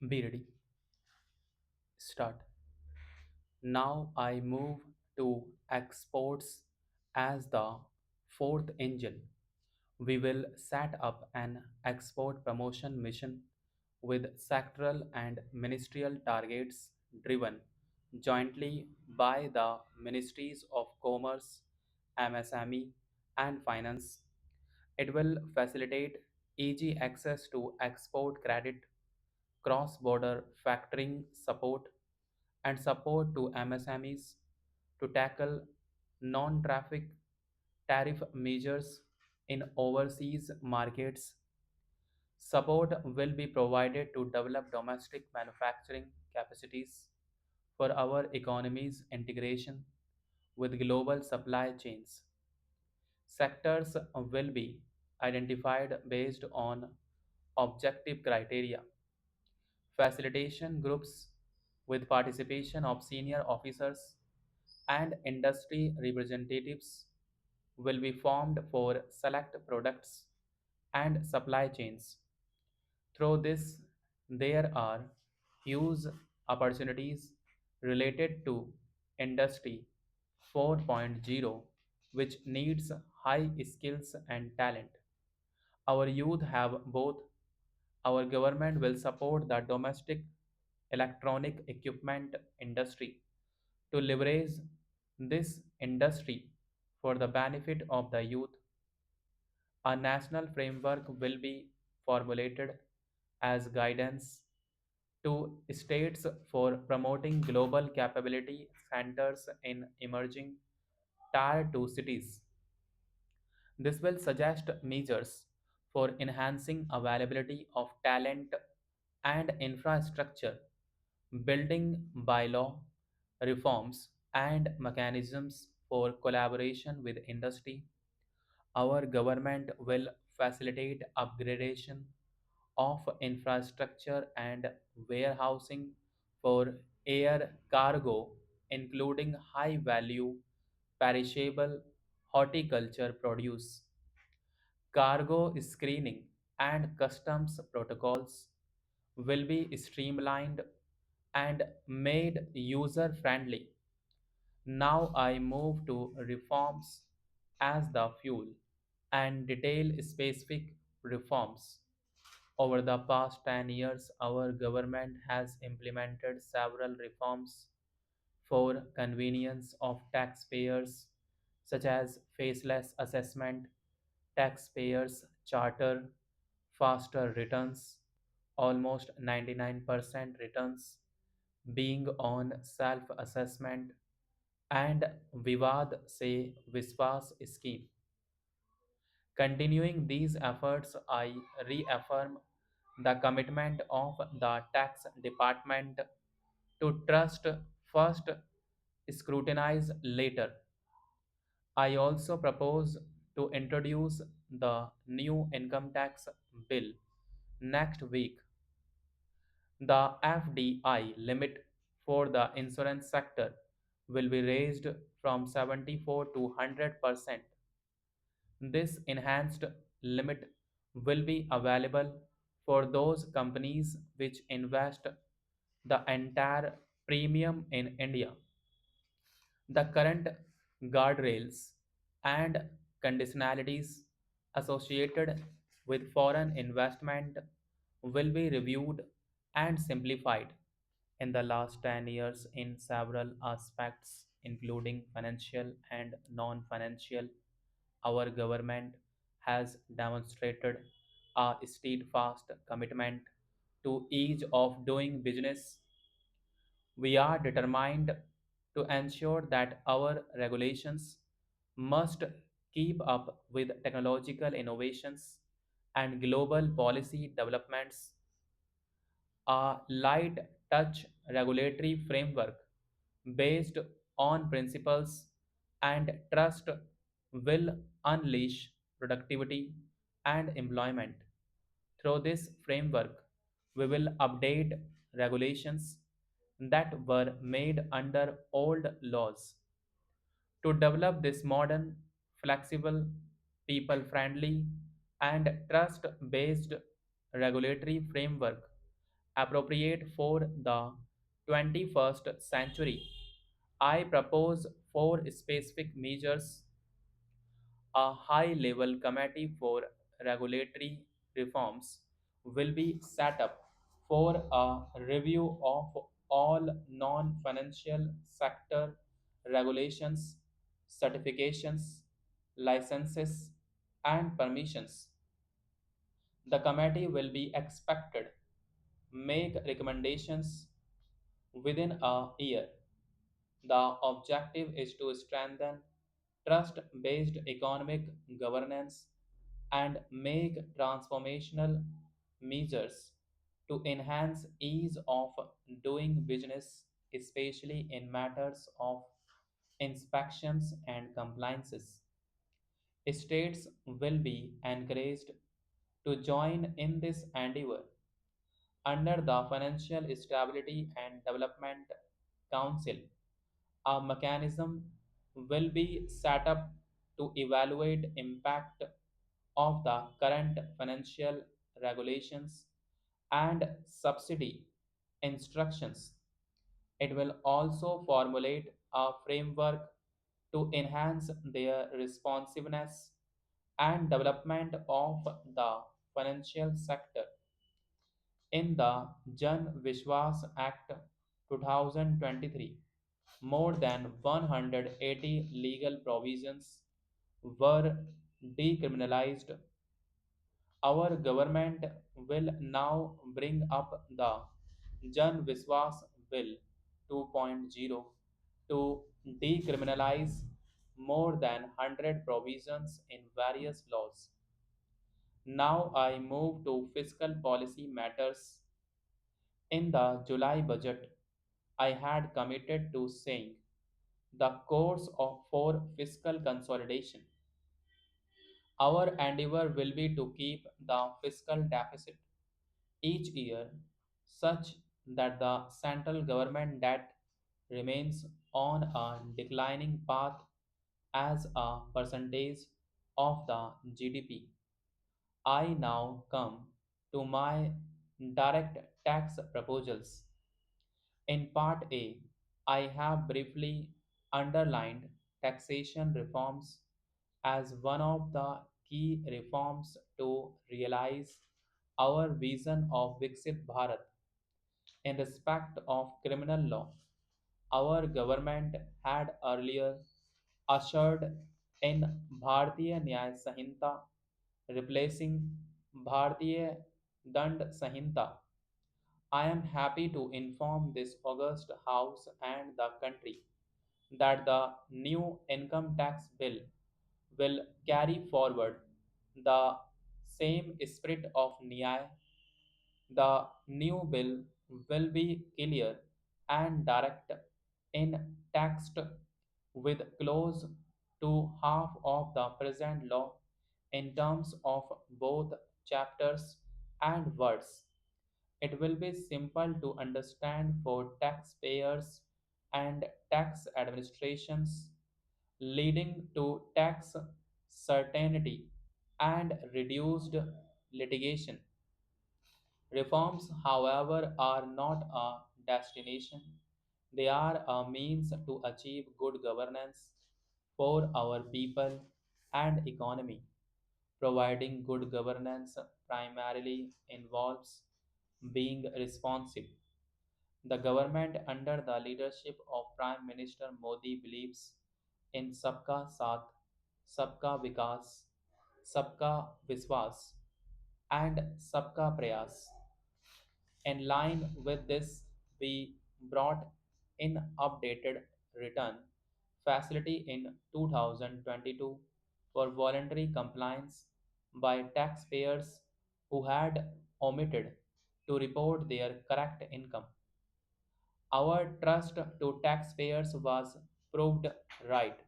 Be ready. Start. Now I move to exports as the fourth engine. We will set up an export promotion mission with sectoral and ministerial targets driven jointly by the Ministries of Commerce, MSME, and Finance. It will facilitate easy access to export credit, cross border factoring support, and support to MSMEs to tackle non traffic tariff measures in overseas markets. Support will be provided to develop domestic manufacturing capacities for our economy's integration with global supply chains. Sectors will be identified based on objective criteria. Facilitation groups with participation of senior officers and industry representatives will be formed for select products and supply chains. Through this, there are huge opportunities related to Industry 4.0, which needs high skills and talent. Our youth have both. Our government will support the domestic electronic equipment industry to leverage this industry for the benefit of the youth. A national framework will be formulated as guidance to states for promoting global capability centers in emerging Tier 2 cities. This will suggest measures for enhancing availability of talent and infrastructure, building bylaw reforms and mechanisms for collaboration with industry. Our government will facilitate upgradation of infrastructure and warehousing for air cargo, including high value perishable horticulture produce. Cargo screening and customs protocols will be streamlined and made user friendly. Now I move to reforms as the fuel and detail specific reforms. Over the past 10 years, our government has implemented several reforms for convenience of taxpayers, such as faceless assessment, taxpayers charter, faster returns, almost 99% returns being on self assessment, and Vivad Se Viswas scheme. Continuing these efforts, I reaffirm the commitment of the tax department to trust first, scrutinize later. I also propose to introduce the new income tax bill next week. The FDI limit for the insurance sector will be raised from 74 to 100%. This enhanced limit will be available for those companies which invest the entire premium in India. The current guardrails and conditionalities associated with foreign investment will be reviewed and simplified in the last 10 years in several aspects, including financial and non financial. Our government has demonstrated a steadfast commitment to ease of doing business. We are determined to ensure that our regulations must keep up with technological innovations and global policy developments. A light touch regulatory framework based on principles and trust will unleash productivity and employment. Through this framework, we will update regulations that were made under old laws to develop this modern, flexible, people friendly, and trust based regulatory framework appropriate for the 21st century. I propose four specific measures: a high level committee for regulatory reforms will be set up for a review of all non financial sector regulations, certifications, licenses, and permissions. The committee will be expected make recommendations within a year. The objective is to strengthen trust based economic governance and make transformational measures to enhance ease of doing business, especially in matters of inspections and compliances. States will be encouraged to join in this endeavor under the Financial Stability and Development Council. A mechanism will be set up to evaluate impact of the current financial regulations and subsidy instructions. It will also formulate a framework to enhance their responsiveness and development of the financial sector. In the Jan Vishwas Act 2023, more than 180 legal provisions were decriminalized. Our government will now bring up the Jan Viswas Bill 2.0 to decriminalize more than 100 provisions in various laws. Now I move to fiscal policy matters. In the July budget, I had committed to saying the course for fiscal consolidation. Our endeavor will be to keep the fiscal deficit each year such that the central government debt remains on a declining path as a percentage of the GDP. I now come to my direct tax proposals. In Part A, I have briefly underlined taxation reforms as one of the key reforms to realize our vision of Viksit Bharat. In respect of criminal law, our government had earlier ushered in Bharatiya Nyaya Sahinta, replacing Bharatiya Dand Sahinta. I am happy to inform this august House and the country that the new income tax bill will carry forward the same spirit of Nyaya. The new bill will be clear and direct in text with close to half of the present law in terms of both chapters and words. It will be simple to understand for taxpayers and tax administrations, leading to tax certainty and reduced litigation. Reforms, however, are not a destination, they are a means to achieve good governance for our people and economy. Providing good governance primarily involves being responsive. The government, under the leadership of Prime Minister Modi, believes in Sabka Saath, Sabka Vikas, Sabka Viswas, and Sabka Prayas. In line with this, we brought in updated return facility in 2022 for voluntary compliance by taxpayers who had omitted to report their correct income. Our trust to taxpayers was proved right.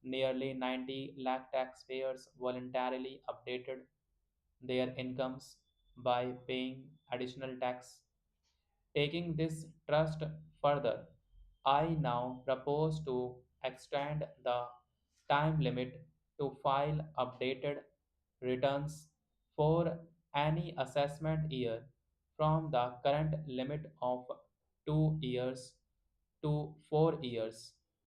Nearly 90 lakh taxpayers voluntarily updated their incomes by paying additional tax. Taking this trust further, I now propose to extend the time limit to file updated returns for any assessment year from the current limit of 2 years to 4 years.